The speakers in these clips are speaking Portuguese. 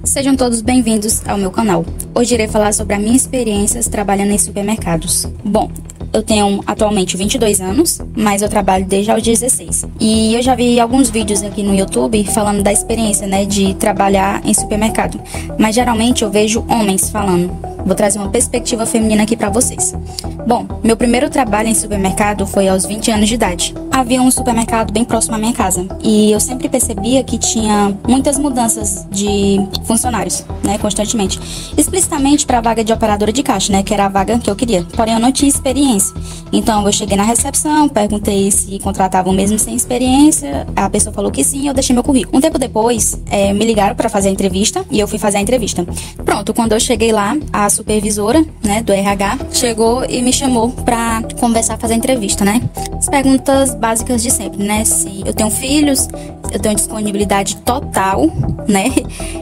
Sejam todos bem-vindos ao meu canal. Hoje irei falar sobre as minhas experiências trabalhando em supermercados. Bom, eu tenho atualmente 22 anos, mas eu trabalho desde aos 16. E eu já vi alguns vídeos aqui no YouTube falando da experiência, de trabalhar em supermercado. Mas geralmente eu vejo homens falando. Vou trazer uma perspectiva feminina aqui pra vocês. Bom, meu primeiro trabalho em supermercado foi aos 20 anos de idade. Havia um supermercado bem próximo à minha casa. E eu sempre percebia que tinha muitas mudanças de funcionários, constantemente. Explicitamente para a vaga de operadora de caixa, que era a vaga que eu queria. Porém, eu não tinha experiência. Então, eu cheguei na recepção, perguntei se contratavam mesmo sem experiência. A pessoa falou que sim, eu deixei meu currículo. Um tempo depois, me ligaram para fazer a entrevista e eu fui fazer a entrevista. Pronto, quando eu cheguei lá, a supervisora, do RH, chegou e me chamou para conversar, fazer a entrevista, As perguntas básicas de sempre, se eu tenho filhos, eu tenho disponibilidade total,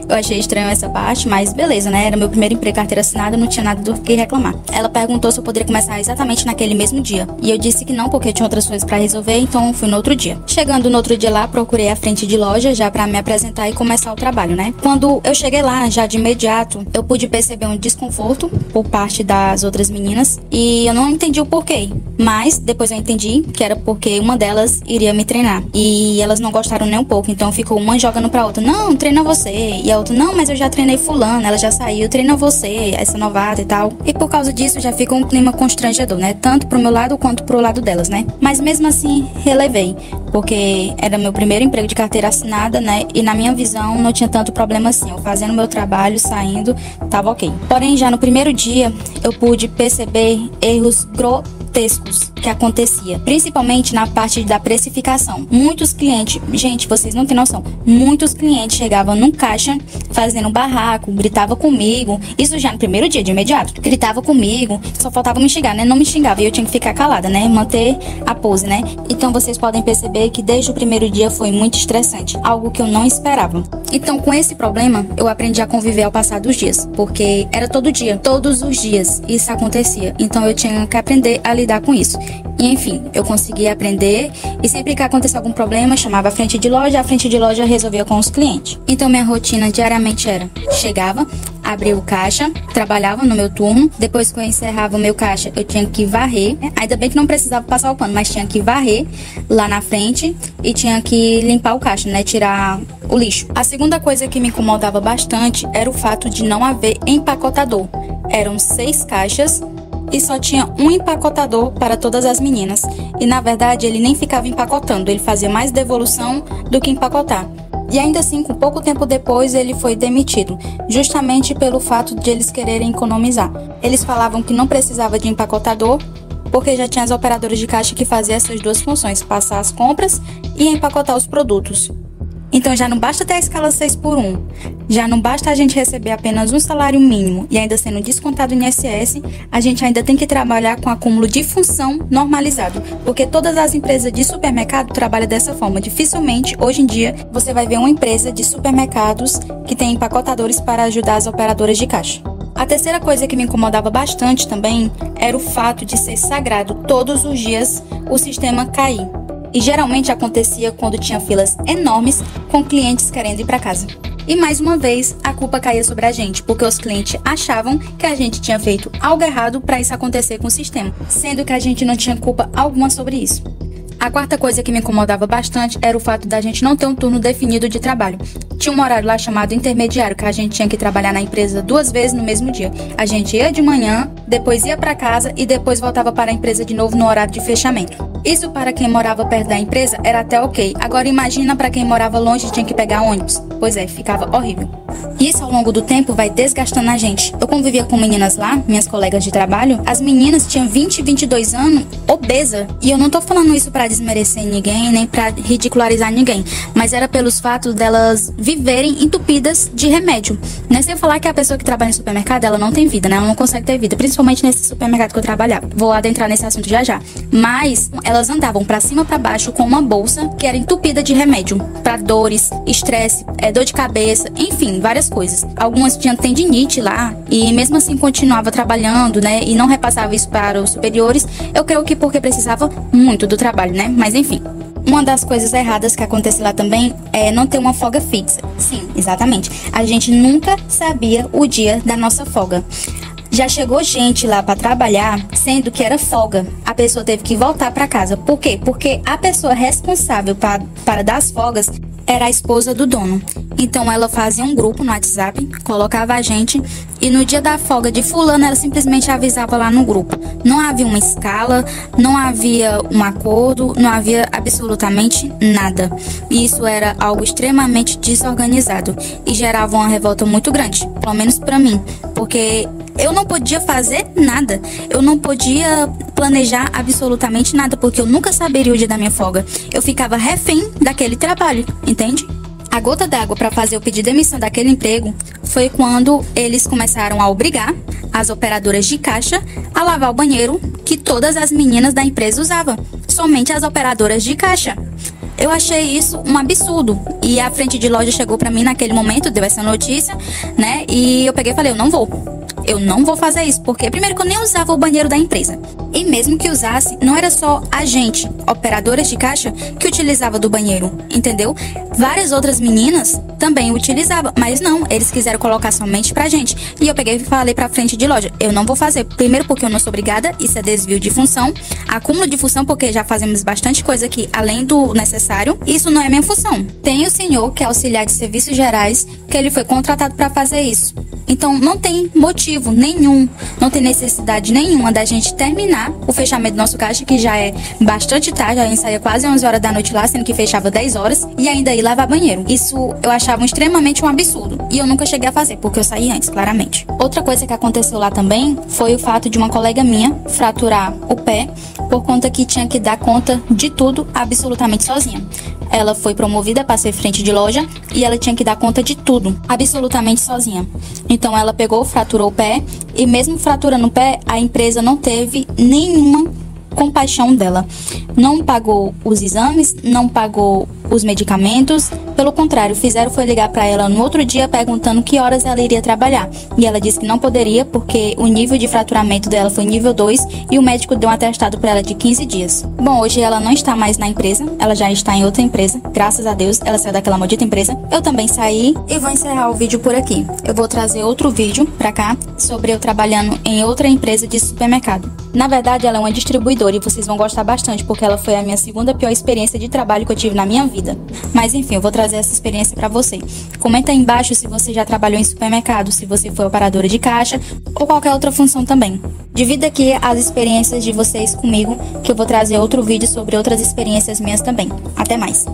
Eu achei estranho essa parte, mas beleza, Era meu primeiro emprego, carteira assinada, não tinha nada do que reclamar. Ela perguntou se eu poderia começar exatamente naquele mesmo dia. E eu disse que não, porque eu tinha outras coisas para resolver, então fui no outro dia. Chegando no outro dia lá, procurei a frente de loja já para me apresentar e começar o trabalho, Quando eu cheguei lá, já de imediato, eu pude perceber um desconforto por parte das outras meninas e eu não entendi o porquê. Mas depois eu entendi que era porque uma delas iria me treinar. E elas não gostaram nem um pouco, então ficou uma jogando pra outra. Não, treina você. E a outra, não, mas eu já treinei fulano, ela já saiu, treina você, essa novata e tal. E por causa disso já fica um clima constrangedor, Tanto pro meu lado quanto pro lado delas, Mas mesmo assim, relevei. Porque era meu primeiro emprego de carteira assinada, E na minha visão não tinha tanto problema assim. Eu fazendo meu trabalho, saindo, tava ok. Porém, já no primeiro dia, eu pude perceber erros grotescos que acontecia, principalmente na parte da precificação. Muitos clientes, gente, vocês não têm noção, muitos clientes chegavam num caixa fazendo barraco, gritava comigo, isso já no primeiro dia, de imediato, gritava comigo, só faltava me xingar, Não me xingava e eu tinha que ficar calada, Manter a pose, Então vocês podem perceber que desde o primeiro dia foi muito estressante, algo que eu não esperava. Então com esse problema, eu aprendi a conviver ao passar dos dias, porque era todo dia, todos os dias isso acontecia, então eu tinha que aprender a lidar com isso. E enfim, eu consegui aprender e sempre que acontecia algum problema, chamava a frente de loja resolvia com os clientes. Então minha rotina diariamente era, chegava, abria o caixa, trabalhava no meu turno, depois que eu encerrava o meu caixa, eu tinha que varrer, ainda bem que não precisava passar o pano, mas tinha que varrer lá na frente e tinha que limpar o caixa, tirar o lixo. A segunda coisa que me incomodava bastante era o fato de não haver empacotador. Eram 6 caixas e só tinha um empacotador para todas as meninas. E na verdade ele nem ficava empacotando, ele fazia mais devolução do que empacotar. E ainda assim, com pouco tempo depois, ele foi demitido, justamente pelo fato de eles quererem economizar. Eles falavam que não precisava de empacotador, porque já tinha as operadoras de caixa que faziam essas duas funções, passar as compras e empacotar os produtos. Então já não basta ter a escala 6x1, já não basta a gente receber apenas um salário mínimo e ainda sendo descontado no INSS, a gente ainda tem que trabalhar com acúmulo de função normalizado, porque todas as empresas de supermercado trabalham dessa forma. Dificilmente, hoje em dia, você vai ver uma empresa de supermercados que tem empacotadores para ajudar as operadoras de caixa. A terceira coisa que me incomodava bastante também era o fato de ser sagrado todos os dias o sistema cair. E geralmente acontecia quando tinha filas enormes com clientes querendo ir para casa. E mais uma vez, a culpa caía sobre a gente, porque os clientes achavam que a gente tinha feito algo errado para isso acontecer com o sistema, sendo que a gente não tinha culpa alguma sobre isso. A quarta coisa que me incomodava bastante era o fato da gente não ter um turno definido de trabalho. Tinha um horário lá chamado intermediário, que a gente tinha que trabalhar na empresa 2 vezes no mesmo dia. A gente ia de manhã, depois ia para casa e depois voltava para a empresa de novo no horário de fechamento. Isso para quem morava perto da empresa era até ok. Agora imagina para quem morava longe e tinha que pegar ônibus. Pois é, ficava horrível. E isso ao longo do tempo vai desgastando a gente. Eu convivia com meninas lá, minhas colegas de trabalho. As meninas tinham 20, 22 anos, obesa. E eu não tô falando isso para desmerecer ninguém, nem para ridicularizar ninguém. Mas era pelos fatos delas viverem entupidas de remédio. Não é sem falar que a pessoa que trabalha no supermercado, ela não tem vida, Ela não consegue ter vida. Principalmente nesse supermercado que eu trabalhava. Vou adentrar nesse assunto já já. Mas elas andavam para cima e para baixo com uma bolsa que era entupida de remédio. Para dores, estresse, dor de cabeça, enfim, várias coisas. Algumas tinham tendinite lá e mesmo assim continuava trabalhando, e não repassava isso para os superiores. Eu creio que porque precisava muito do trabalho, Mas enfim. Uma das coisas erradas que acontece lá também é não ter uma folga fixa. Sim, exatamente. A gente nunca sabia o dia da nossa folga. Já chegou gente lá para trabalhar, sendo que era folga. A pessoa teve que voltar para casa. Por quê? Porque a pessoa responsável para dar as folgas era a esposa do dono. Então ela fazia um grupo no WhatsApp, colocava a gente e no dia da folga de fulano ela simplesmente avisava lá no grupo. Não havia uma escala, não havia um acordo, não havia absolutamente nada. E isso era algo extremamente desorganizado e gerava uma revolta muito grande, pelo menos para mim, porque eu não podia fazer nada, eu não podia planejar absolutamente nada, porque eu nunca saberia o dia da minha folga. Eu ficava refém daquele trabalho, entende? A gota d'água para fazer eu pedir demissão daquele emprego foi quando eles começaram a obrigar as operadoras de caixa a lavar o banheiro que todas as meninas da empresa usavam, somente as operadoras de caixa. Eu achei isso um absurdo e a frente de loja chegou para mim naquele momento, deu essa notícia, né? E eu peguei e falei, eu não vou fazer isso, porque primeiro que eu nem usava o banheiro da empresa. E mesmo que usasse, não era só a gente, operadoras de caixa, que utilizava do banheiro, entendeu? Várias outras meninas também utilizavam, mas não, eles quiseram colocar somente pra gente. E eu peguei e falei pra frente de loja, eu não vou fazer. Primeiro porque eu não sou obrigada, isso é desvio de função, acúmulo de função, porque já fazemos bastante coisa aqui, além do necessário. Isso não é minha função. Tem o senhor, que é auxiliar de serviços gerais, que ele foi contratado pra fazer isso. Então, não tem motivo nenhum, não tem necessidade nenhuma da gente terminar o fechamento do nosso caixa, que já é bastante tarde, a gente saía quase 11 horas da noite lá, sendo que fechava 10 horas, e ainda ir lavar banheiro. Isso eu achava extremamente um absurdo, e eu nunca cheguei a fazer, porque eu saí antes, claramente. Outra coisa que aconteceu lá também foi o fato de uma colega minha fraturar o pé, por conta que tinha que dar conta de tudo absolutamente sozinha. Ela foi promovida para ser frente de loja e ela tinha que dar conta de tudo, absolutamente sozinha. Então ela pegou, fraturou o pé e mesmo fraturando o pé, a empresa não teve nenhuma compaixão dela. Não pagou os exames, não pagou os medicamentos, pelo contrário, fizeram foi ligar para ela no outro dia perguntando que horas ela iria trabalhar. E ela disse que não poderia porque o nível de fraturamento dela foi nível 2 e o médico deu um atestado para ela de 15 dias. Bom, hoje ela não está mais na empresa, ela já está em outra empresa, graças a Deus, ela saiu daquela maldita empresa. Eu também saí e vou encerrar o vídeo por aqui. Eu vou trazer outro vídeo pra cá sobre eu trabalhando em outra empresa de supermercado. Na verdade, ela é uma distribuidora e vocês vão gostar bastante porque ela foi a minha segunda pior experiência de trabalho que eu tive na minha vida. Mas enfim, eu vou trazer essa experiência pra você. Comenta aí embaixo se você já trabalhou em supermercado, se você foi operadora de caixa ou qualquer outra função também. Divida aqui as experiências de vocês comigo, que eu vou trazer outro vídeo sobre outras experiências minhas também. Até mais!